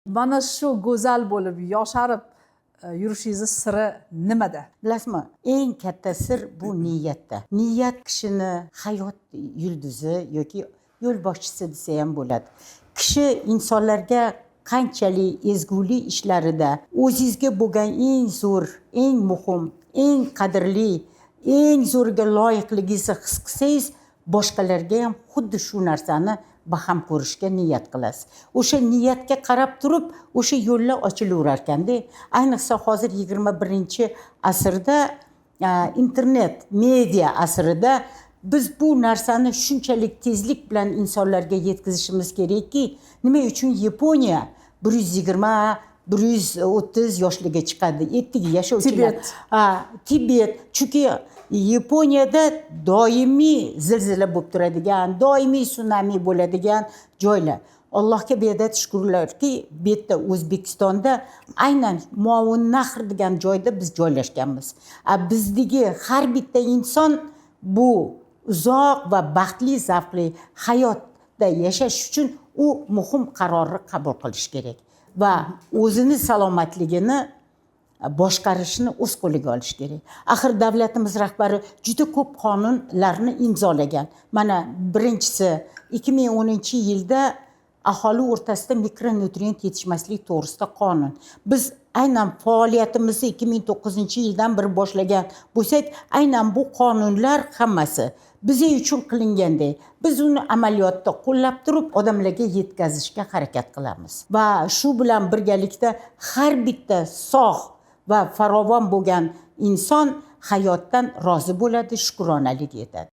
Mana shu go'zal bo'lib yosharib yurishingizni siri nimada? Bilasizmi, eng katta sir bu niyatda. Niyat kishini hayot yulduzi yoki yo'lboshchisi desa ham bo'ladi. Kishi insonlarga qanchalik ezgulik ishlarida o'zingizga bo'lgan eng zo'r, eng muhim, eng qadrli, eng zo'riga loyiqligingizni his qilsangiz, boshqalarga ham xuddi shu narsani baham ko'rishga niyat qilasiz. O'sha niyatga qarab turib, o'sha yo'llar ochilaverar ekanda. Ayniqsa hozir 21-asrda internet, media asrida biz bu narsani shunchalik tezlik bilan insonlarga yetkazishimiz kerakki, nima uchun Yaponiya 120 130 yoshliga chiqadi. 7 yashovchilar. Tibet. Chunki Yaponiyada doimiy zilzila bo'lib turadigan, doimiy tsunami bo'ladigan joylar. Allohga beadad shukrlarki, bu yerda O'zbekistonda aynan Mo'yinnahr degan joyda biz joylashganmiz. Bizdagi har bitta inson bu uzoq va baxtli, zavqli hayotda yashash uchun u muhim qarorni qabul qilish kerak va o'zini salomatligini boshqarishni o'z qo'liga olish kerak. Axir davlatimiz rahbari juda ko'p qonunlarni imzolagan. Mana birinchisi 2010-yilda aholi o'rtasida mikronutrient yetishmaslik to'g'risida qonun. Biz aynan faoliyatimizni 2009-yildan beri boshlagan bo'lsak, aynan bu qonunlar hammasi biz uchun qilinganday, biz uni amaliyotda qo'llab turib odamlarga yetkazishga harakat qilamiz. Va shu bilan birgalikda har bitta sog' va farovon bo'lgan inson hayotdan rozi bo'ladi, shukronalik etadi.